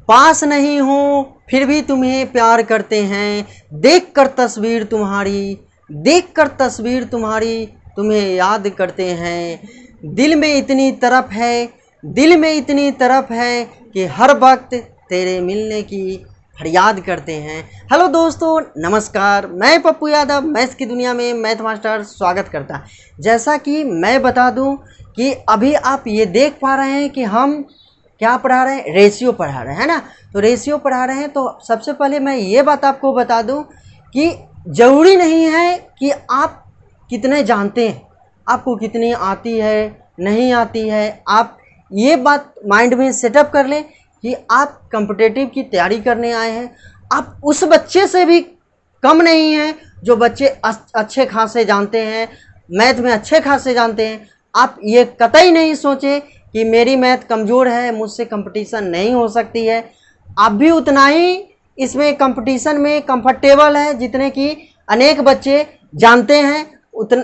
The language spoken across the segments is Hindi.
पास नहीं हो फिर भी तुम्हें प्यार करते हैं, देखकर तस्वीर तुम्हारी तुम्हें याद करते हैं। दिल में इतनी तरफ है कि हर वक्त तेरे मिलने की फरियाद करते हैं। हेलो दोस्तों, नमस्कार। मैं पप्पू यादव मैथ्स की दुनिया में मैथ मास्टर स्वागत करता है। जैसा कि मैं बता दूं कि अभी आप ये देख पा रहे हैं कि हम क्या पढ़ा रहे हैं, रेशियो पढ़ा रहे हैं, है ना। तो रेशियो पढ़ा रहे हैं। तो सबसे पहले मैं ये बात आपको बता दूं कि ज़रूरी नहीं है कि आप कितने जानते हैं, आपको कितनी आती है नहीं आती है। आप ये बात माइंड में सेटअप कर लें कि आप कॉम्पिटिटिव की तैयारी करने आए हैं। आप उस बच्चे से भी कम नहीं हैं जो बच्चे अच्छे खासे जानते हैं, मैथ में अच्छे खासे जानते हैं। आप ये कतई नहीं सोचें कि मेरी मैथ कमज़ोर है, मुझसे कंपटीशन नहीं हो सकती है। आप भी उतना ही इसमें कंपटीशन में कंफर्टेबल है जितने कि अनेक बच्चे जानते हैं।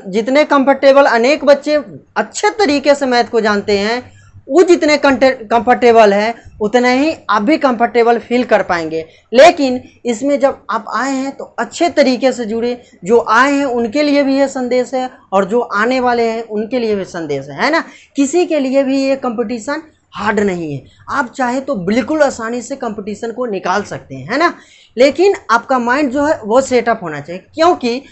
जितने कंफर्टेबल अनेक बच्चे अच्छे तरीके से मैथ को जानते हैं, वो जितने कंफर्टेबल है उतने ही आप भी कंफर्टेबल फील कर पाएंगे। लेकिन इसमें जब आप आए हैं तो अच्छे तरीके से जुड़े। जो आए हैं उनके लिए भी ये संदेश है और जो आने वाले हैं उनके लिए भी संदेश है ना। किसी के लिए भी ये कंपटीशन हार्ड नहीं है। आप चाहे तो बिल्कुल आसानी से कंपटीशन को निकाल सकते हैं, है ना। लेकिन आपका माइंड जो है वो सेटअप होना चाहिए, क्योंकि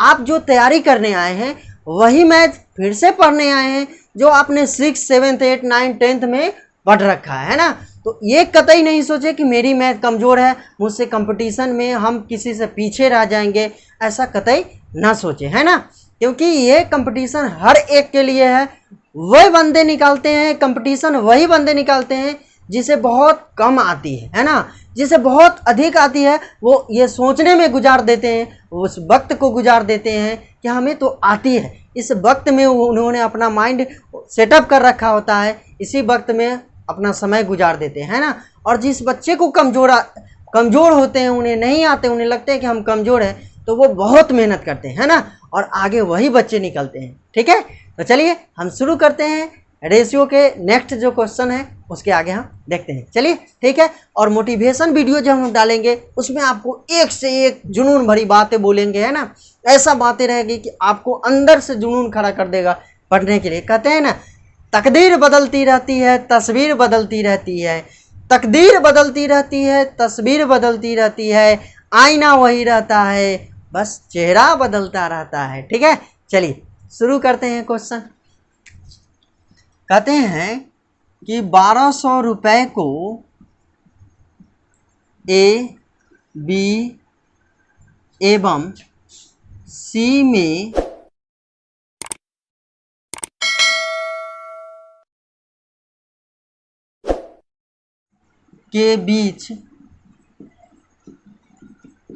आप जो तैयारी करने आए हैं वही मैथ फिर से पढ़ने आए हैं जो आपने 6, 7, 8, 9, 10th में पढ़ रखा है ना। तो ये कतई नहीं सोचे कि मेरी मैथ कमज़ोर है, मुझसे कंपटीशन में हम किसी से पीछे रह जाएंगे, ऐसा कतई ना सोचे, है ना। क्योंकि ये कंपटीशन हर एक के लिए है। वही बंदे निकालते हैं कंपटीशन, वही बंदे निकालते हैं जिसे बहुत कम आती है ना। जिसे बहुत अधिक आती है वो ये सोचने में गुजार देते हैं, उस वक्त को गुजार देते हैं कि हमें तो आती है। इस वक्त में उन्होंने अपना माइंड सेटअप कर रखा होता है, इसी वक्त में अपना समय गुजार देते हैं ना। और जिस बच्चे को कमज़ोर होते हैं, उन्हें नहीं आते, उन्हें लगते हैं कि हम कमज़ोर हैं, तो वो बहुत मेहनत करते हैं ना, और आगे वही बच्चे निकलते हैं। ठीक है, तो चलिए हम शुरू करते हैं। रेशियो के नेक्स्ट जो क्वेश्चन है उसके आगे हम देखते हैं। चलिए ठीक है। और मोटिवेशन वीडियो जब हम डालेंगे उसमें आपको एक से एक जुनून भरी बातें बोलेंगे, है ना। ऐसा बातें रहेगी कि आपको अंदर से जुनून खड़ा कर देगा पढ़ने के लिए। कहते हैं ना, तकदीर बदलती रहती है, तस्वीर बदलती रहती है। तकदीर बदलती रहती है, तस्वीर बदलती रहती है, आईना वही रहता है, बस चेहरा बदलता रहता है। ठीक है, चलिए शुरू करते हैं क्वेश्चन। कहते हैं कि 1200 रुपये को ए, बी एवं सी में के बीच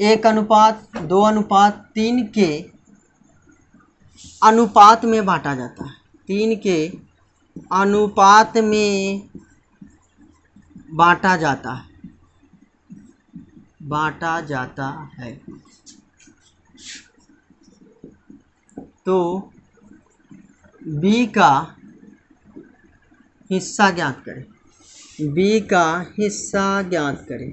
1:2:3 के अनुपात में बांटा जाता है। 3 के अनुपात में बांटा जाता है। तो बी का हिस्सा ज्ञात करें। बी का हिस्सा ज्ञात करें।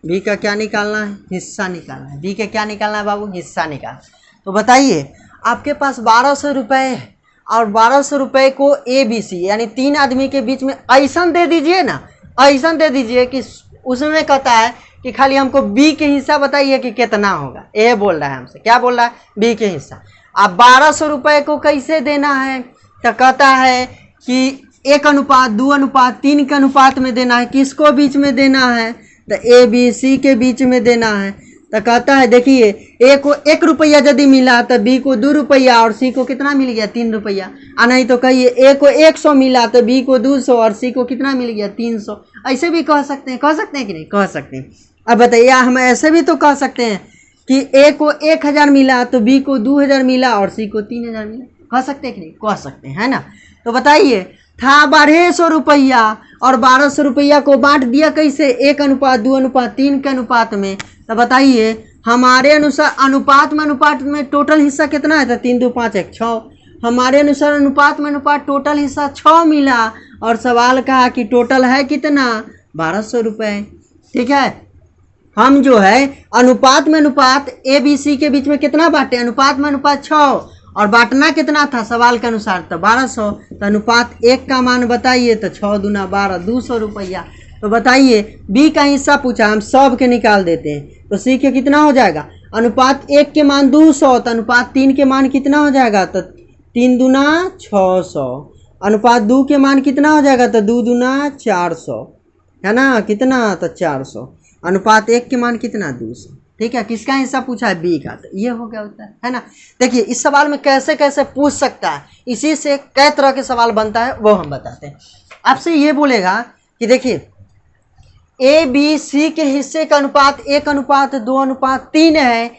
बी का क्या निकालना है? हिस्सा निकालना है। बी का क्या निकालना है बाबू? हिस्सा निकालना। तो बताइए, आपके पास 1200 रुपये है और 1200 रुपये को ए बी सी यानी 3 आदमी के बीच में ऐसा दे दीजिए ना, ऐसा दे दीजिए कि उसमें कहता है कि खाली हमको बी के हिस्सा बताइए कि कितना होगा। ए बोल रहा है हमसे, क्या बोल रहा है? बी के हिस्सा। अब 1200 रुपये को कैसे देना है? तो कहता है कि 1:2:3 के अनुपात में देना है। किसको बीच में देना है? तो ए बी सी के बीच में देना है। तो कहता है देखिए, ए को 1 रुपया यदि मिला तो बी को 2 रुपया और सी को कितना मिल गया? 3 रुपया। नहीं तो कहिए ए को 100 मिला तो बी को 200 और सी को कितना मिल गया? 300। ऐसे भी कह सकते हैं कि नहीं? कह सकते हैं। अब बताइए, हम ऐसे भी तो कह सकते हैं कि ए को 1000 मिला तो बी को 2000 मिला और सी को 3000 मिला। कह सकते हैं कि नहीं? कह सकते हैं, है ना। तो बताइए, था 1200 रुपया और 1200 रुपया को बांट दिया कैसे? 1:2:3 के अनुपात में। तो बताइए, हमारे अनुसार अनुपात में टोटल हिस्सा कितना है? तो 3, 2, 5, 1, 6। हमारे अनुसार अनुपात टोटल हिस्सा 6 मिला और सवाल कहा कि टोटल है कितना? 1200 रुपये। ठीक है। हम जो है अनुपात में अनुपात ए बी सी के बीच में कितना बांटे, अनुपात में अनुपात 6, और बांटना कितना था सवाल के अनुसार, तो 1200। तो अनुपात 1 का मान बताइए, तो 6 दूना 12, 200 रुपया। तो बताइए बी का हिस्सा पूछा, हम सब के निकाल देते हैं, तो सी के कितना हो जाएगा, अनुपात 1 के मान 200, तो अनुपात 3 के मान कितना हो जाएगा, तो 3 दूना 600। अनुपात 2 के मान कितना हो जाएगा, तो 2 दूना 400, है ना, कितना, तो 400। अनुपात 1 के मान कितना, 200। ठीक है, किसका हिस्सा पूछा है, बी का, तो ये हो गया उत्तर, है ना। देखिए इस सवाल में कैसे कैसे पूछ सकता है, इसी से कई तरह के सवाल बनता है, वो हम बताते हैं। आपसे ये बोलेगा कि देखिए ए बी सी के हिस्से का अनुपात 1:2:3 है।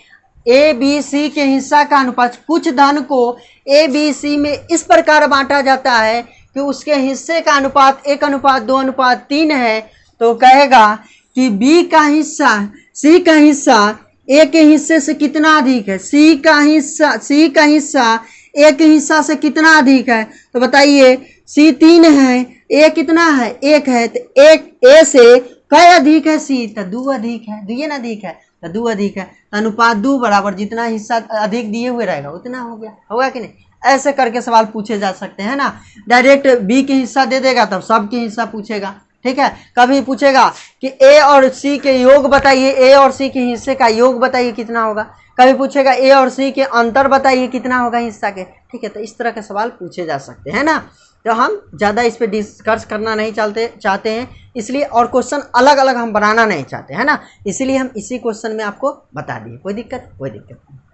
ए बी सी के हिस्सा का अनुपात, कुछ धन को ए बी सी में इस प्रकार बांटा जाता है कि उसके हिस्से का अनुपात 1:2:3 है। तो कहेगा कि बी का हिस्सा सी का हिस्सा ए के हिस्से से कितना अधिक है, सी का हिस्सा ए के हिस्सा से कितना अधिक है। तो बताइए सी 3 है, ए कितना है, 1 है, तो 1 ए से कई अधिक है, सी, तो 2 अधिक है, दुइये ना अधिक है, तो 2 अधिक है। तो अनुपात 2 बराबर जितना हिस्सा अधिक दिए हुए रहेगा उतना हो गया, होगा कि नहीं। ऐसे करके सवाल पूछे जा सकते हैं ना। डायरेक्ट बी के हिस्सा दे देगा तब सब के हिस्सा पूछेगा, ठीक है। कभी पूछेगा कि ए और सी के योग बताइए, ए और सी के हिस्से का योग बताइए कितना होगा। कभी पूछेगा ए और सी के अंतर बताइए कितना होगा हिस्सा के, ठीक है। तो इस तरह के सवाल पूछे जा सकते हैं ना। तो हम ज़्यादा इस पर डिस्कस करना नहीं चाहते हैं, इसलिए, और क्वेश्चन अलग अलग हम बनाना नहीं चाहते हैं ना, इसीलिए हम इसी क्वेश्चन में आपको बता दिए। कोई दिक्कत नहीं,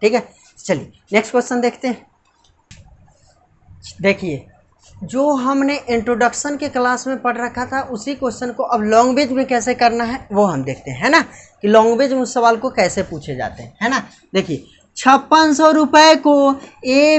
ठीक है। चलिए नेक्स्ट क्वेश्चन देखते हैं। देखिए जो हमने इंट्रोडक्शन के क्लास में पढ़ रखा था उसी क्वेश्चन को अब लैंग्वेज में कैसे करना है वो हम देखते हैं, है ना, कि लैंग्वेज में उस सवाल को कैसे पूछे जाते हैं, है ना। देखिए 5600 रुपये को ए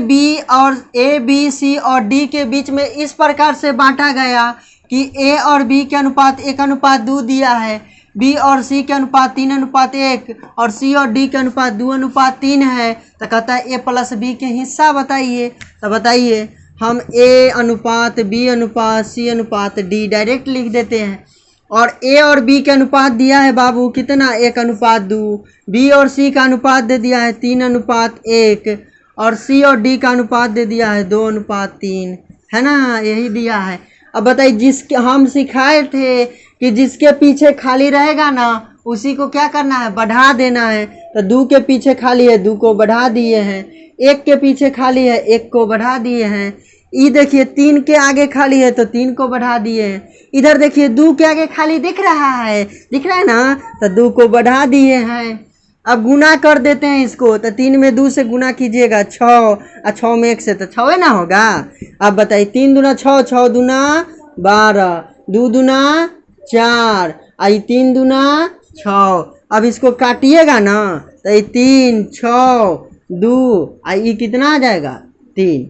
बी सी और डी के बीच में इस प्रकार से बांटा गया कि ए और बी के अनुपात 1:2 दिया है, बी और सी के अनुपात 3:1 और सी और डी के अनुपात 2:3 है। तो कहता है ए प्लस बी के हिस्सा बताइए। तो बताइए हम ए अनुपात बी अनुपात सी अनुपात डी डायरेक्ट लिख देते हैं, और ए और बी का अनुपात दिया है बाबू कितना, 1:2, बी और सी का अनुपात दे दिया है 3:1, और सी और डी का अनुपात दे दिया है 2:3, है ना, यही दिया है। अब बताइए जिसके हम सिखाए थे कि जिसके पीछे खाली रहेगा ना उसी को क्या करना है, बढ़ा देना है। तो 2 के पीछे खाली है 2 को बढ़ा दिए हैं, 1 के पीछे खाली है 1 को बढ़ा दिए हैं, ये देखिए 3 के आगे खाली है तो 3 को बढ़ा दिए हैं, इधर देखिए 2 के आगे खाली दिख रहा है ना, तो 2 को बढ़ा दिए हैं। अब गुना कर देते हैं इसको, तो 3 में 2 से गुना कीजिएगा 6, और 6 में 1 से, तो 6 ना होगा। अब बताइए 3 दूना 6, 6 दूना 12, 2 दूना 4, आई 3 दूना 6। अब इसको काटिएगा ना तो ये 3 6 2, आई ये कितना आ जाएगा 3,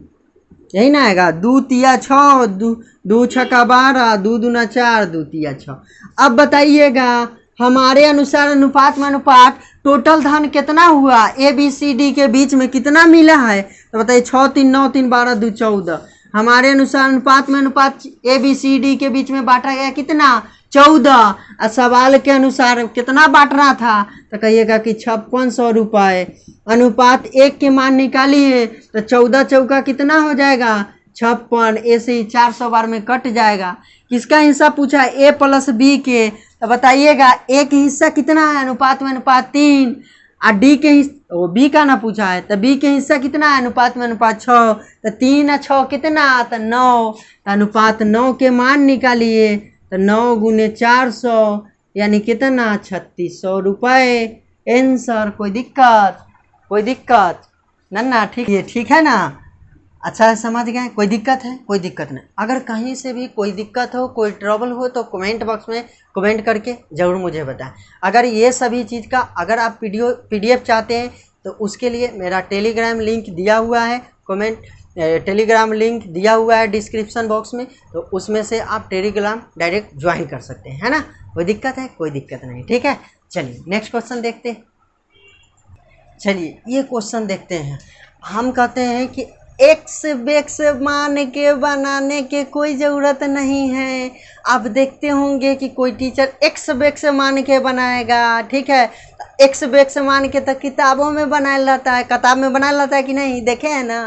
यही ना आएगा, 2 तिया 6, 2 छक्का 12, 2 दूना 4, 2 तिया 6। अब बताइएगा हमारे अनुसार अनुपात में अनुपात टोटल धन कितना हुआ, ए बी सी डी के बीच में कितना मिला है। तो बताइए 6 3 9 3 12 2 14। हमारे अनुसार अनुपात में अनुपात ए बी सी डी के बीच में बांटा गया कितना, 14। और सवाल के अनुसार कितना बांटना था, तो कहिएगा कि 5600 रुपये। अनुपात 1 के मान निकालिए तो 14 चौका कितना हो जाएगा 56, ऐसे ही 400 बार में कट जाएगा। किसका हिस्सा पूछा है, ए प्लस बी के। तो बताइएगा ए के हिस्सा कितना है, अनुपात में अनुपात 3, और डी के हिस्सा, वो बी का ना पूछा है, तो बी के हिस्सा कितना है, अनुपात में अनुपात 6, तो 3 और 6 कितना, तो 9। तो अनुपात 9 के मान निकालिए, तो 9 गुने 400 यानी कितना 3600 रुपये आंसर। कोई दिक्कत ना, ठीक है ना, अच्छा समझ गए, कोई दिक्कत है, कोई दिक्कत नहीं। अगर कहीं से भी कोई दिक्कत हो, कोई ट्रबल हो तो कमेंट बॉक्स में कमेंट करके ज़रूर मुझे बताएं। अगर ये सभी चीज़ का अगर आप PDF चाहते हैं तो उसके लिए मेरा टेलीग्राम लिंक दिया हुआ है, टेलीग्राम लिंक दिया हुआ है डिस्क्रिप्शन बॉक्स में, तो उसमें से आप टेलीग्राम डायरेक्ट ज्वाइन कर सकते हैं, है ना। कोई दिक्कत है, कोई दिक्कत नहीं, ठीक है। चलिए नेक्स्ट क्वेश्चन देखते हैं। चलिए ये क्वेश्चन देखते हैं। हम कहते हैं कि एक्स बेक्स मान के बनाने के कोई ज़रूरत नहीं है। आप देखते होंगे कि कोई टीचर एक्स बेक्स मान के बनाएगा, ठीक है। एक्स बेक्स मान के तो किताबों में बनाया रहता है, किताब में बनाया रहता है कि नहीं, देखे हैं ना।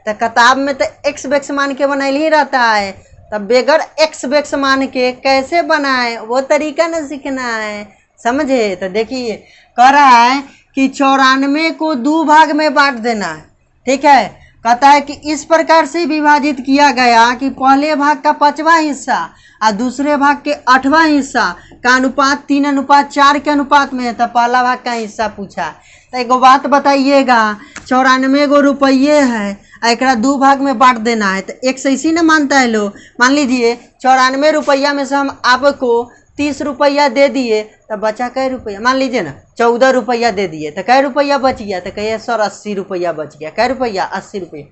तो किताब में तो एक्स बेक्स मान के बनाया ही रहता है। तब बगैर एक्स बेक्स मान के कैसे बनाए, वो तरीका न सीखना है, समझे। तो देखिए कह रहा है कि 94 को 2 भाग में बांट देना है, ठीक है। कहता है कि इस प्रकार से विभाजित किया गया कि पहले भाग का 5वां हिस्सा और दूसरे भाग के 8वां हिस्सा का अनुपात 3:4 के अनुपात में है। तो पहला भाग का हिस्सा पूछा। तो एक बात बताइएगा, 94 गो रुपये है, एक 2 भाग में बांट देना है। तो एक से इसी न मानता है लोग। मान लीजिए 94 रुपया में से हम आपको 30 रुपया दे दिए, तब बचा कै रुपया, मान लीजिए ना 14 रुपया दे दिए, तो कै रुपया बच गया। तो कहिए सर 80 रुपया बच गया। कै रुपया? 80 रुपया।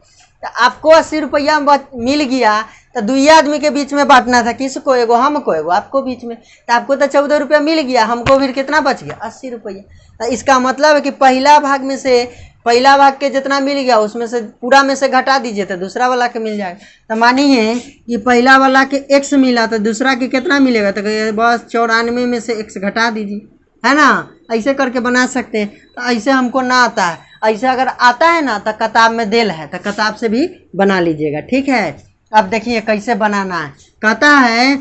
तो आपको 80 रुपया मिल गया, तो 2 आदमी के बीच में बांटना था, किसको? एगो हमको, एगो आपको बीच में। तो आपको तो 14 रुपया मिल गया, हमको फिर कितना बच गया? 80 रुपया। तो इसका मतलब है कि पहला भाग में से, पहला भाग के जितना मिल गया उसमें से पूरा में से घटा दीजिए तो दूसरा वाला के मिल जाएगा। तो मानिए कि पहला वाला के x मिला तो दूसरा के कितना मिलेगा? तो बस 94 में से x घटा दीजिए, है ना। ऐसे करके बना सकते हैं। तो ऐसे हमको ना आता है, ऐसे अगर आता है ना तो किताब में देल है, तो किताब से भी बना लीजिएगा, ठीक है। अब देखिए कैसे बनाना है। कहता है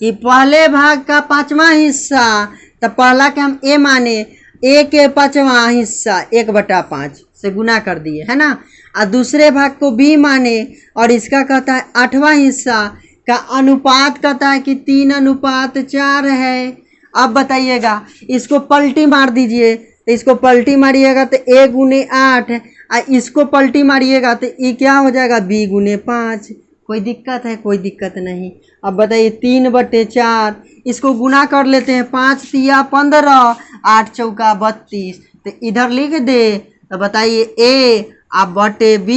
कि पहले भाग का 5वां हिस्सा, तो पहला के हम a माने, a के 5वां हिस्सा 1/5 से गुना कर दिए, है ना। और दूसरे भाग को b माने और इसका कहता है 8वां हिस्सा का अनुपात कहता है कि 3:4 है। अब बताइएगा, इसको पलटी मार दीजिए। तो इसको पलटी मारिएगा तो a गुने 8, और इसको पलटी मारिएगा तो ये क्या हो जाएगा? b गुने 5। कोई दिक्कत है? कोई दिक्कत नहीं। अब बताइए 3/4, इसको गुना कर लेते हैं। 5 तिया 15, 8 चौका 32। तो इधर लिख दे। तो बताइए a अब बटे b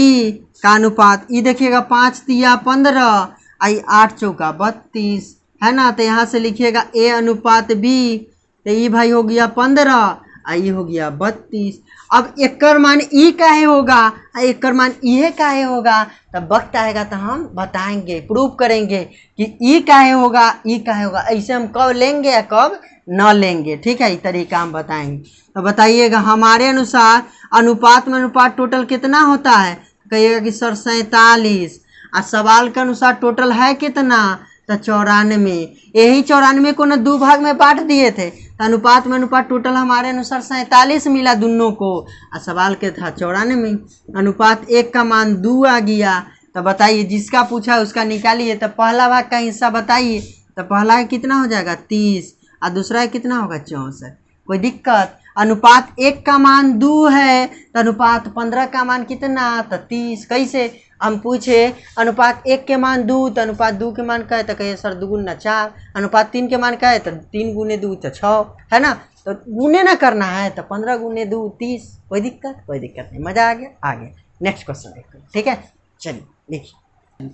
का अनुपात, ये देखिएगा 5 तिया 15, आई 8 चौका 32, है ना। तो यहाँ से लिखिएगा a अनुपात b। तो ये भाई हो गया 15, आई हो गया 32। अब एकर मान ई काहे होगा, एकर मान ये काहे होगा? तब वक्त आएगा तो हम बताएंगे, प्रूव करेंगे कि ई काहे होगा, ई काहे होगा। ऐसे हम कब लेंगे या कब न लेंगे, ठीक है। ये तरीका हम बताएंगे। तो बताइएगा, हमारे अनुसार अनुपात में अनुपात टोटल कितना होता है? कहिएगा कि सर 47। और सवाल के अनुसार टोटल है कितना? तो 94। यही 94 को न 2 भाग में बांट दिए थे। तो अनुपात में अनुपात टोटल हमारे अनुसार 47 मिला दोनों को, और सवाल के था 94। अनुपात 1 का मान 2 आ गया। तो बताइए, जिसका पूछा उसका निकालिए। तो पहला भाग का हिस्सा बताइए। तो पहला कितना हो जाएगा? 30, और दूसरा कितना होगा? 64। कोई दिक्कत? अनुपात 1 का मान 2 है, तो अनुपात 15 का मान कितना? तो 30। कैसे? हम पूछे अनुपात 1 के मान 2, तो अनुपात 2 के मान क्या है? तो कहिए सर 2 गुना 4। अनुपात 3 के मान क्या है? तो 3 गुने 2 तो 6, है ना। तो गुने ना करना है, तो 15 गुने 2 30। कोई दिक्कत? कोई दिक्कत नहीं। मजा आ गया? आ गया। नेक्स्ट क्वेश्चन देखते हैं, ठीक है। चलिए देखिए,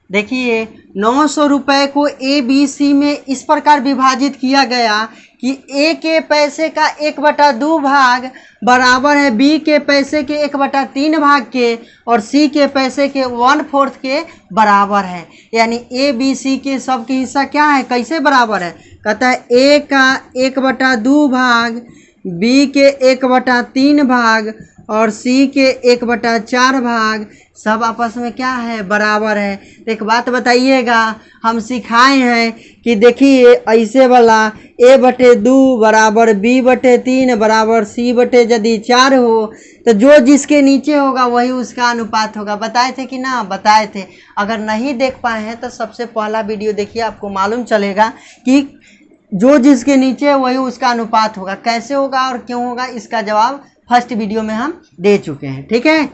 देखिए 900 रुपये को ABC में इस प्रकार विभाजित किया गया कि A के पैसे का 1/2 भाग बराबर है B के पैसे के 1/3 भाग के, और C के पैसे के 1/4 के बराबर है। यानी A B C के सब के हिस्सा क्या है, कैसे बराबर है? कहता है A का 1/2 भाग, B के 1/3 भाग और C के 1/4 भाग सब आपस में क्या है? बराबर है। तो एक बात बताइएगा, हम सिखाए हैं कि देखिए ऐसे वाला A/2 बराबर B/3 बराबर C/यदि 4 हो, तो जो जिसके नीचे होगा वही उसका अनुपात होगा। बताए थे कि ना? बताए थे। अगर नहीं देख पाए हैं तो सबसे पहला वीडियो देखिए, आपको मालूम चलेगा कि जो जिसके नीचे है वही उसका अनुपात होगा। कैसे होगा और क्यों होगा, इसका जवाब फर्स्ट वीडियो में हम दे चुके हैं, ठीक है।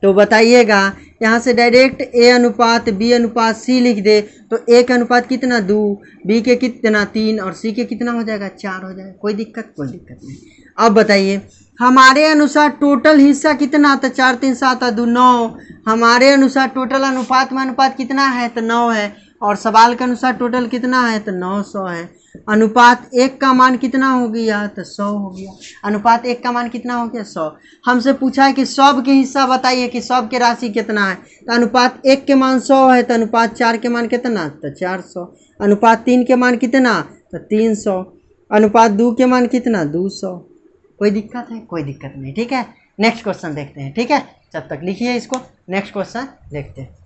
तो बताइएगा, यहाँ से डायरेक्ट A अनुपात B अनुपात C लिख दे। तो A का अनुपात कितना? 2, B के कितना? 3, और C के कितना हो जाएगा? 4 हो जाएगा। कोई दिक्कत? कोई दिक्कत नहीं। अब बताइए, हमारे अनुसार टोटल हिस्सा कितना? तो 4 3 7 2 9। हमारे अनुसार टोटल अनुपात में अनुपात कितना है? तो 9 है। और सवाल के अनुसार टोटल कितना है? तो 900 है। अनुपात 1 का मान कितना हो गया, तो 100 हो गया। अनुपात 1 का मान कितना हो गया, 100। हमसे पूछा है कि सब के हिस्सा बताइए कि सब के राशि कितना है, तो अनुपात 1 के मान 100 है, तो अनुपात 4 के मान कितना, तो 400। अनुपात 3 के मान कितना, तो 300। अनुपात 2 के मान कितना, 200। कोई दिक्कत है, कोई दिक्कत नहीं, ठीक है। नेक्स्ट क्वेश्चन देखते हैं, ठीक है। जब तक लिखिए इसको, नेक्स्ट क्वेश्चन देखते हैं।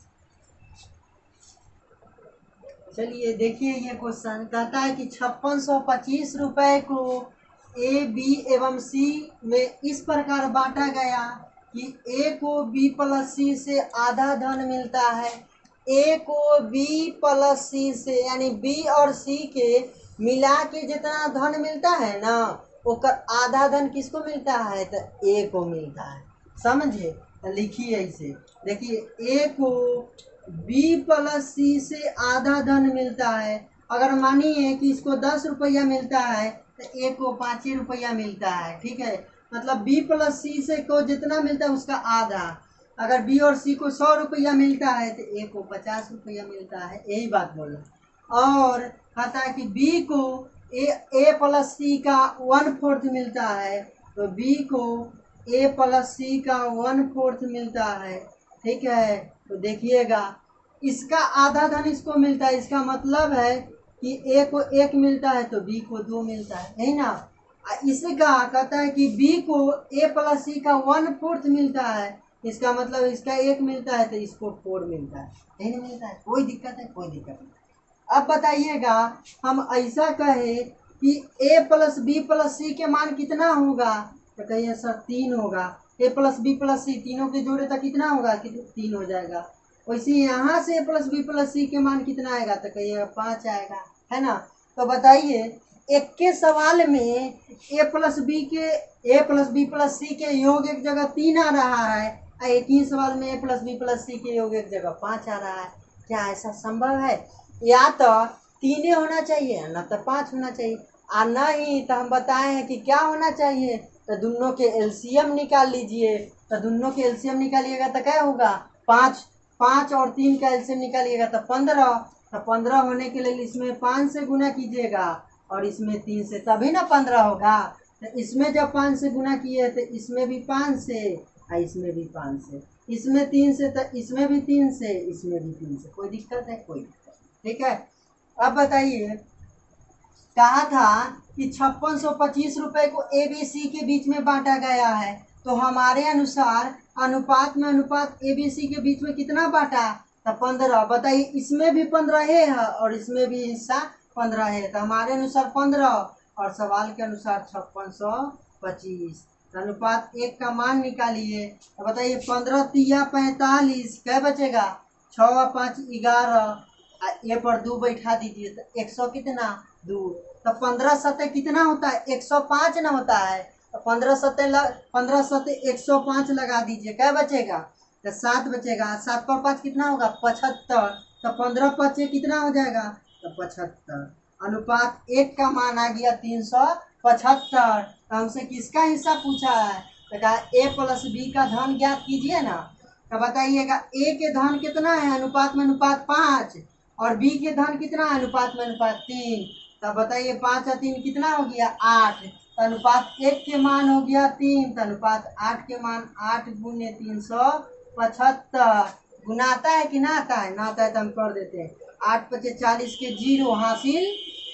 चलिए देखिए, ये क्वेश्चन कहता है कि 5625 रुपए को ए, बी एवं सी में इस प्रकार बांटा गया कि ए को बी प्लस सी से आधा धन मिलता है। ए को बी प्लस सी से, यानी बी और सी के मिला के जितना धन मिलता है ना, ओकर आधा धन किसको मिलता है, तो ए को मिलता है। समझे, तो लिखिए इसे। देखिए, ए को बी प्लस सी से आधा धन मिलता है। अगर मानिए कि इसको 10 रुपया मिलता है तो ए को 5 रुपया मिलता है, ठीक है। मतलब बी प्लस सी से को जितना मिलता है उसका आधा। अगर बी और सी को 100 रुपया मिलता है तो ए को 50 रुपया मिलता है, यही बात बोला। और कहता है कि बी को ए प्लस सी का 1/4 मिलता है, तो बी को ए प्लस सी का 1/4 मिलता है, ठीक है। तो देखिएगा, इसका आधा धन इसको मिलता है, इसका मतलब है कि ए को 1 मिलता है तो बी को 2 मिलता है, यही ना। इसका कहता है कि बी को ए प्लस सी का 1/4 मिलता है, इसका मतलब इसका 1 मिलता है तो इसको 4 मिलता है, यही नहीं मिलता है। कोई दिक्कत है, कोई दिक्कत नहीं। अब बताइएगा, हम ऐसा कहे कि ए प्लस बी प्लस सी के मान कितना होगा, तो कहिए सर 3 होगा। ए प्लस बी प्लस सी तीनों के जोड़े तो कितना होगा, 3 हो जाएगा। वैसे यहाँ से ए प्लस बी प्लस सी के मान कितना आएगा, तो कहिएगा 5 आएगा, है ना। तो बताइए, एक के सवाल में ए प्लस बी प्लस सी के योग एक जगह 3 आ रहा है, और एक ही सवाल में ए प्लस बी प्लस सी के योग एक जगह 5 आ रहा है। क्या ऐसा संभव है? या तो 3 होना चाहिए, न तो 5 होना चाहिए। और नहीं तो हम बताए हैं कि क्या होना चाहिए, तो दोनों के एलसीएम निकाल लीजिए। तो दोनों के एलसीएम निकालिएगा तो क्या होगा, 5 और 3 का एलसीएम निकालिएगा तो 15। तो 15 होने के लिए इसमें 5 से गुना कीजिएगा और इसमें 3 से, तभी ना 15 होगा। तो इसमें जब 5 से गुना किए तो इसमें भी 5 से और इसमें भी 5 से, इसमें 3 से तो इसमें भी 3 से, इसमें भी 3 से। कोई दिक्कत है? कोई दिक्कत, ठीक है। अब बताइए, कहा था कि 5625 रुपए को ए बी सी के बीच में बांटा गया है, तो हमारे अनुसार अनुपात में अनुपात ए बी सी के बीच में कितना बांटा, तो 15। बताइए, इसमें भी 15 है और इसमें भी हिस्सा 15 है, तो हमारे अनुसार 15 और सवाल के अनुसार 5625। तो अनुपात 1 का मान निकालिए। तो बताइए, 15 तिया 45, क्या बचेगा, 6 और 5 11, ए पर 2 बैठा दीजिए तो 100 कितना, 2। तो 15 सतह कितना होता है, 105 ना होता है। तो 15 सतह 105 लगा दीजिए, क्या बचेगा, तो 7 बचेगा। 7 पर 5 कितना होगा, 75। तो 15 5 कितना हो जाएगा, तो 75। अनुपात 1 का मान आ गया 375। तो हमसे किसका हिस्सा पूछा है, तो कहा ए प्लस बी का धन ज्ञात कीजिए ना। तो बताइएगा, ए के धन कितना है, अनुपात में अनुपात 5, और बी के धन कितना है, अनुपात में अनुपात 3। तो बताइए, 5 और 3 कितना हो गया, 8। तो अनुपात 1 के मान हो गया 3, तो अनुपात 8 के मान 8 गुने 375। गुनाता है कि ना आता है, ना आता है तो हम कर देते हैं। 8 पचे 40 के 0 हासिल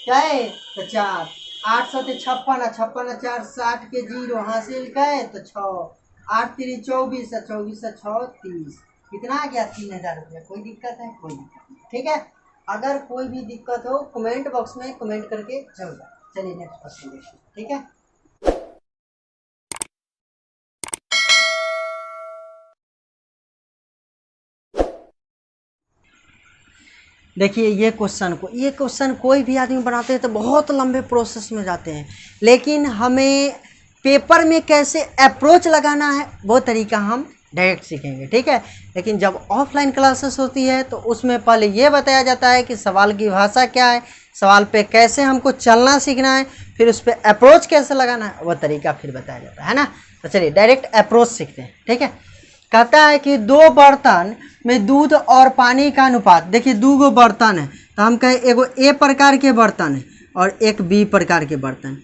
गए तो 4। 8 सते 56 और 56 4 60 के 0 हासिल गए तो 6। 8 3 24 और 24 से 6 30। कितना आ गया, 3000 रुपया। कोई दिक्कत है? कोई दिक्कत नहीं, ठीक है। अगर कोई भी दिक्कत हो कमेंट बॉक्स में कमेंट करके जरूर। चलिए नेक्स्ट क्वेश्चन देखिए, ठीक है। देखिए, ये क्वेश्चन कोई भी आदमी बनाते हैं तो बहुत लंबे प्रोसेस में जाते हैं, लेकिन हमें पेपर में कैसे अप्रोच लगाना है वो तरीका हम डायरेक्ट सीखेंगे, ठीक है। लेकिन जब ऑफलाइन क्लासेस होती है तो उसमें पहले ये बताया जाता है कि सवाल की भाषा क्या है, सवाल पे कैसे हमको चलना सीखना है, फिर उस पर अप्रोच कैसे लगाना है वो तरीका फिर बताया जाता है ना। तो चलिए डायरेक्ट अप्रोच सीखते हैं, ठीक है। कहता है कि 2 बर्तन में दूध और पानी का अनुपात। देखिए, 2 गो बर्तन है, तो हम कहे एगो ए प्रकार के बर्तन है और एक बी प्रकार के बर्तन।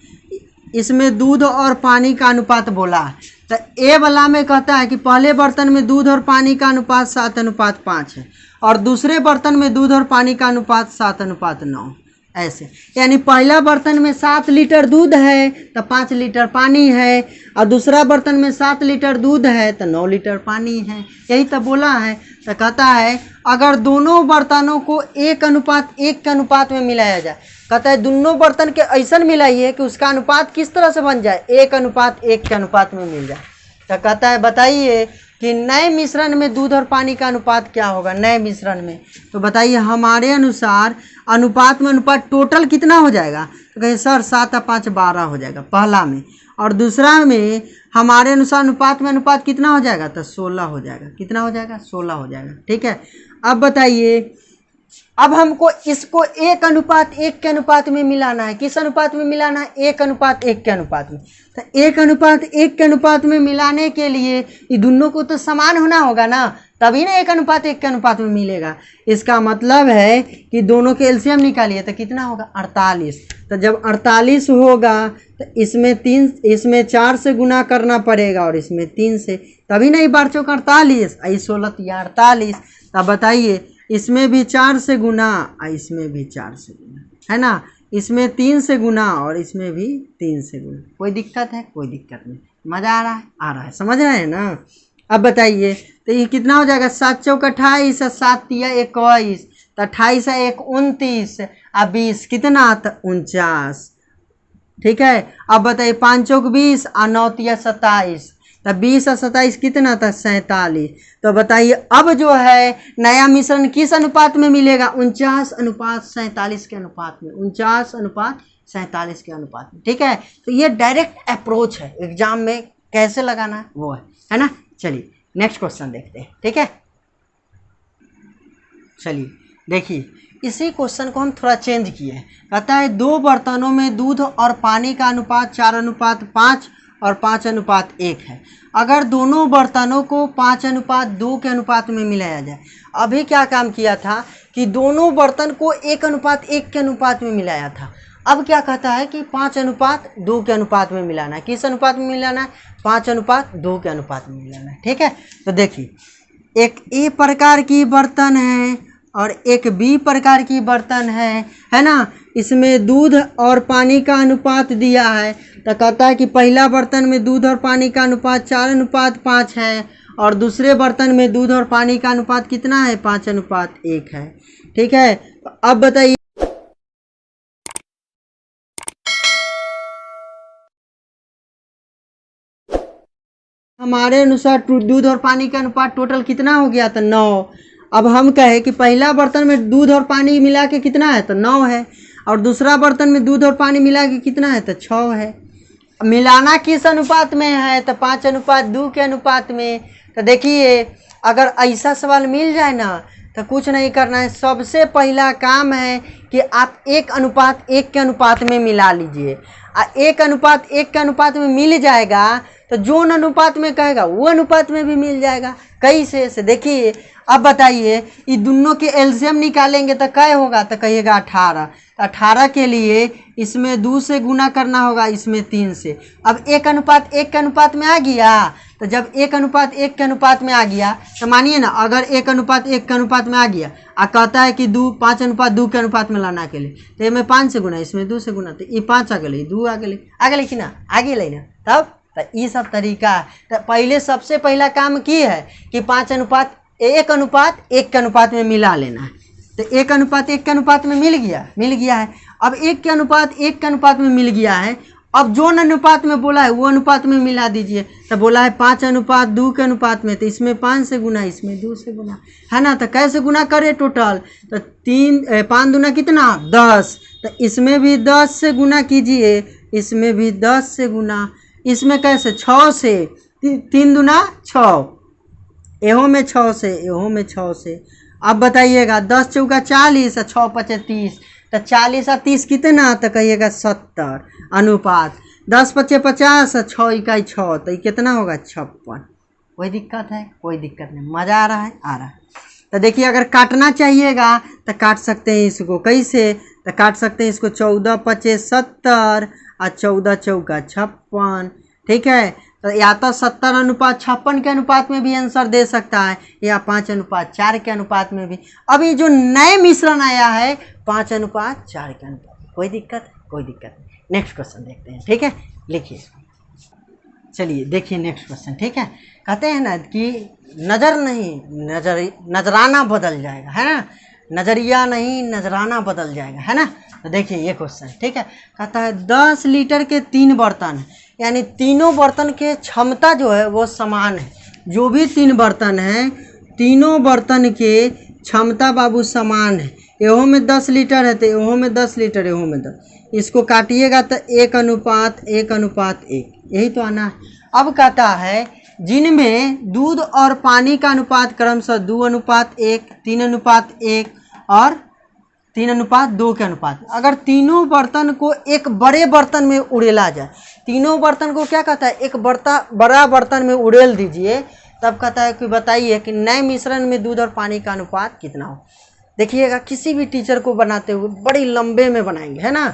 इसमें दूध और पानी का अनुपात बोला है, तो ए वाला में कहता है कि पहले बर्तन में दूध और पानी का अनुपात 7:5 है और दूसरे बर्तन में दूध और पानी का अनुपात 7:9। ऐसे यानी पहला बर्तन में 7 लीटर दूध है तो 5 लीटर पानी है, और दूसरा बर्तन में 7 लीटर दूध है तो 9 लीटर पानी है। यही तो बोला है। तो कहता है अगर दोनों बर्तनों को 1:1 के अनुपात में मिलाया जाए, कहता है दोनों बर्तन के ऐसा मिलाइए कि उसका अनुपात किस तरह से बन जाए, 1:1 के अनुपात में मिल जाए। तो कहता है बताइए कि नए मिश्रण में दूध और पानी का अनुपात क्या होगा नए मिश्रण में। तो बताइए हमारे अनुसार अनुपात में अनुपात टोटल कितना हो जाएगा। तो कहिए सर 7 और 5 12 हो जाएगा पहला में, और दूसरा में हमारे अनुसार अनुपात में अनुपात कितना हो जाएगा, तो 16 हो जाएगा। कितना हो जाएगा, 16 हो जाएगा। ठीक है, अब बताइए, अब हमको इसको 1:1 के अनुपात में मिलाना है। किस अनुपात में मिलाना है, 1:1 के अनुपात में। तो 1:1 के अनुपात में मिलाने के लिए ये दोनों को तो समान होना होगा ना, तभी ना 1:1 के अनुपात में मिलेगा। इसका मतलब है कि दोनों के एलसीएम निकालिए तो कितना होगा, 48। तो जब 48 होगा तो इसमें 4 से गुना करना पड़ेगा और इसमें 3 से, तभी ना ये 12 चौक 48, 16 48। तब बताइए इसमें भी 4 से गुना और इसमें भी 4 से गुना, है ना। इसमें 3 से गुना और इसमें भी 3 से गुना। कोई दिक्कत है, कोई दिक्कत नहीं। मज़ा आ रहा है, आ रहा है, समझ रहे हैं ना। अब बताइए तो ये कितना हो जाएगा, 7 चौक 28 और 7 तिया 21, तो 28 है 1 29 और 20 कितना, तो 49। ठीक है, अब बताइए 5 चौक 20 और 9 तिया 27, तो 20 और 27 कितना था, 47। तो बताइए अब जो है नया मिश्रण किस अनुपात में मिलेगा, 49:47 के अनुपात में, 49:47 के अनुपात में। ठीक है, तो ये डायरेक्ट अप्रोच है, एग्जाम में कैसे लगाना है वो है ना। चलिए नेक्स्ट क्वेश्चन देखते हैं। ठीक है, चलिए देखिए इसी क्वेश्चन को हम थोड़ा चेंज किए हैं। कहता है 2 बर्तनों में दूध और पानी का अनुपात 4:5 और 5:1 है। अगर दोनों बर्तनों को 5:2 के अनुपात में मिलाया जाए। अभी क्या काम किया था कि दोनों बर्तन को 1:1 के अनुपात में मिलाया था। अब क्या कहता है कि 5:2 के अनुपात में मिलाना है। किस अनुपात में मिलाना है, 5:2 के अनुपात में मिलाना है। ठीक है, तो देखिए एक ए प्रकार की बर्तन है और एक बी प्रकार की बर्तन है ना। इसमें दूध और पानी का अनुपात दिया है। तो कहता है कि पहला बर्तन में दूध और पानी का अनुपात 4:5 है और दूसरे बर्तन में दूध और पानी का अनुपात कितना है, 5:1 है। ठीक है, अब बताइए हमारे अनुसार दूध और पानी का अनुपात टोटल कितना हो गया, तो 9। अब हम कहे कि पहला बर्तन में दूध और पानी मिला के कितना है, तो 9 है, और दूसरा बर्तन में दूध और पानी मिला के कितना है, तो 6 है। मिलाना किस अनुपात में है, तो 5:2 के अनुपात में। तो देखिए अगर ऐसा सवाल मिल जाए ना तो कुछ नहीं करना है, सबसे पहला काम है कि आप 1:1 के अनुपात में मिला लीजिए। 1:1 के अनुपात में मिल जाएगा तो जोन अनुपात में कहेगा वो अनुपात में भी मिल जाएगा। कैसे से देखिए, अब बताइए ये दोनों के एलसीएम निकालेंगे तो क्या होगा, तो कहिएगा 18। 18 के लिए इसमें 2 से गुना करना होगा, इसमें 3 से। अब 1:1 के अनुपात में आ गया। तो जब 1:1 के अनुपात में आ गया तो मानिए ना, अगर 1:1 के अनुपात में आ गया और कहता है कि 5:2 के अनुपात में लाना के लिए, तो इसमें 5 से गुना, इसमें 2 से गुना, तो ये 5 आ गए, 2 आ गए कि ना, आगे लेना। तब तो ये सब तरीका है। तो पहले सबसे पहला काम की है कि 1:1 के अनुपात में मिला लेना है। तो 1:1 के अनुपात में मिल गया है। अब 1:1 के अनुपात में मिल गया है। अब जो अनुपात में बोला है वो अनुपात में मिला दीजिए। तो बोला है 5:2 के अनुपात में, तो इसमें 5 से गुना, इसमें 2 से गुना, है ना। तो कैसे गुना करे टोटल, तो 5 दूना कितना, 10। तो इसमें भी 10 से गुना कीजिए, इसमें भी 10 से गुना, इसमें कैसे 6 से, 3 दूना 6, एहो में 6 से, एहो में 6 से। अब बताइएगा 10 चौका 40 और 6 पचे 30, तो 40 और 30 कितना, तो कहिएगा 70 अनुपात। 10 पचे 50 और 6 इकाई 6, तो ये कितना होगा, 56। कोई दिक्कत है, कोई दिक्कत नहीं। मज़ा आ रहा है, आ रहा है। तो देखिए अगर काटना चाहिएगा तो काट सकते हैं इसको कैसे, तो काट सकते हैं इसको 14 पचे 70 और 14 चौका 56, ठीक है। तो या तो 70:56 के अनुपात में भी आंसर दे सकता है या 5:4 के अनुपात में भी। अभी जो नए मिश्रण आया है 5:4 के अनुपात, कोई दिक्कत? कोई दिक्कत नहीं। नेक्स्ट क्वेश्चन देखते हैं, ठीक है। लिखिए, चलिए देखिए नेक्स्ट क्वेश्चन, ठीक है। कहते हैं ना कि नज़र नहीं नजराना बदल जाएगा, है ना। नज़रिया नहीं नजराना बदल जाएगा, है ना। तो देखिए ये क्वेश्चन, ठीक है। कहता है 10 लीटर के 3 बर्तन है, यानी तीनों बर्तन के क्षमता जो है वो समान है। जो भी 3 बर्तन हैं तीनों बर्तन के क्षमता बाबू समान है। एहो में 10 लीटर है तो एहो में 10 लीटर, एहो में 10। इसको काटिएगा तो 1:1:1, यही तो आना है। अब कहता है जिनमें दूध और पानी का अनुपात क्रमशः 2:1, 3:1 और 3:2 के अनुपात। अगर तीनों बर्तन को एक बड़े बर्तन में उड़ेला जाए, तीनों बर्तन को क्या कहता है, एक बड़ा बर्तन में उड़ेल दीजिए, तब कहता है कि बताइए कि नए मिश्रण में दूध और पानी का अनुपात कितना हो। देखिएगा किसी भी टीचर को बनाते हुए बड़ी लंबे में बनाएंगे, है ना।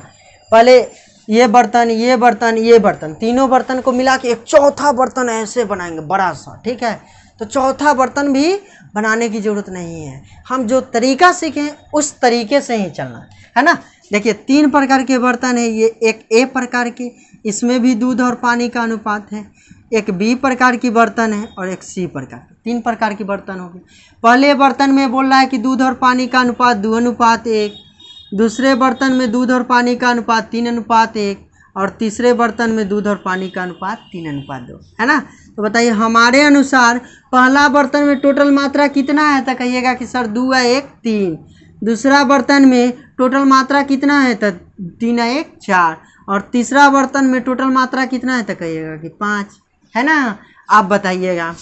पहले ये बर्तन ये बर्तन ये बर्तन, तीनों बर्तन को मिला के एक चौथा बर्तन ऐसे बनाएंगे बड़ा सा, ठीक है। तो चौथा बर्तन भी बनाने की ज़रूरत नहीं है, हम जो तरीका सीखें उस तरीके से ही चलना है ना। देखिए 3 प्रकार के बर्तन है, ये एक ए प्रकार के, इसमें भी दूध और पानी का अनुपात है। एक बी प्रकार की बर्तन है और एक सी प्रकार की, 3 प्रकार की बर्तन होगी। पहले बर्तन में बोल रहा है कि दूध और पानी का अनुपात 2:1, दूसरे बर्तन में दूध और पानी का अनुपात 3:1 और तीसरे बर्तन में दूध और पानी का अनुपात 3:2, है ना। तो बताइए हमारे अनुसार पहला बर्तन में टोटल मात्रा कितना है, तो कहिएगा कि सर 2:1 3। दूसरा बर्तन में टोटल मात्रा कितना है, तो 3:1 4। और तीसरा बर्तन में टोटल मात्रा कितना है, तो कहिएगा कि 5, है ना। आप बताइएगा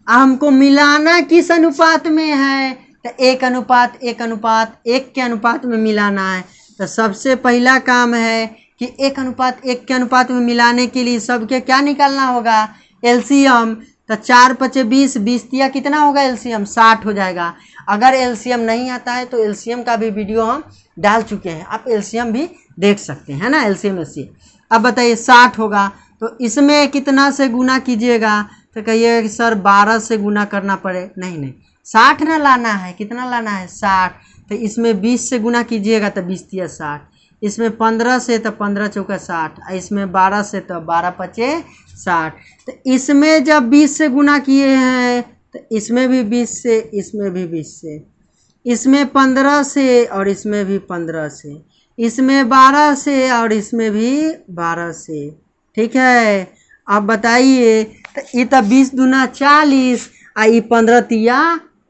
हमको मिलाना किस अनुपात में है, तो 1:1:1 के अनुपात में मिलाना है। तो सबसे पहला काम है कि 1:1 के अनुपात में मिलाने के लिए सबके क्या निकालना होगा, एलसीएम। तो 4 × 20, 20 कितना होगा एलसीएम, 60 हो जाएगा। अगर एलसीएम नहीं आता है तो एलसीएम का भी वीडियो हम डाल चुके हैं, आप एलसीएम भी देख सकते हैं, है ना। एलसीएम एलसीएम अब बताइए 60 होगा, तो इसमें कितना से गुना कीजिएगा, तो कहिएगा कि सर 12 से गुना करना पड़े, नहीं 60 ना लाना है, कितना लाना है 60। तो इसमें 20 से गुना कीजिएगा तो 20 × 60, इसमें 15 से तो 15 चौका 60, इसमें 12 से तो 12 पचे 60। तो इसमें जब 20 से गुना किए हैं तो इसमें भी 20 से, इसमें भी 20 से, इसमें 15 से और इसमें भी 15 से, इसमें 12 से और इसमें भी 12 से, ठीक है। अब बताइए तो ये तो 20 दूना 40 और ये 15 तिया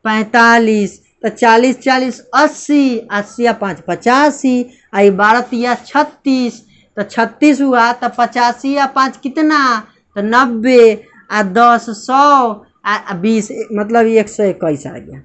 45, तो 40 40 80, 80 या 5 85, और 12 तिया 36, तो 36 हुआ। तो 85 या 5 कितना, तो 90, और 10 100, और 20 मतलब 121 आ गया,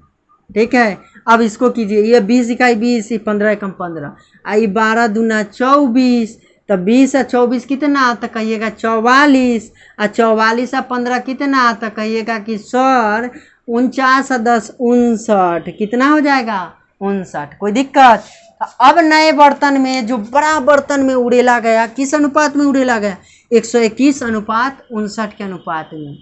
ठीक है। अब इसको कीजिए, ये 20 इकाई 20, 15 एकम 15, आई 12 दूना 24, तो 20 और 24 कितना, तो कहिएगा 44, और 44 और 15 कितना, तो कहिएगा कि सर 49 और 10 59, कितना हो जाएगा 59। कोई दिक्कत? तो अब नए बर्तन में जो बड़ा बर्तन में उड़ेला गया, किस अनुपात में उड़ेला गया, 121:59 के अनुपात में।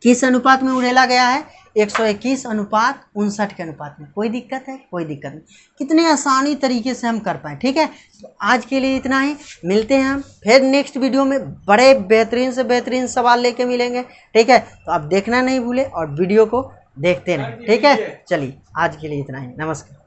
किस अनुपात में उड़ेला गया है, 121:59 के अनुपात में। कोई दिक्कत है? कोई दिक्कत नहीं। कितने आसानी तरीके से हम कर पाए, ठीक है। तो आज के लिए इतना ही, मिलते हैं हम फिर नेक्स्ट वीडियो में बड़े बेहतरीन से बेहतरीन सवाल लेके मिलेंगे, ठीक है। तो आप देखना नहीं भूले और वीडियो को देखते रहें, ठीक है। चलिए आज के लिए इतना ही, नमस्कार।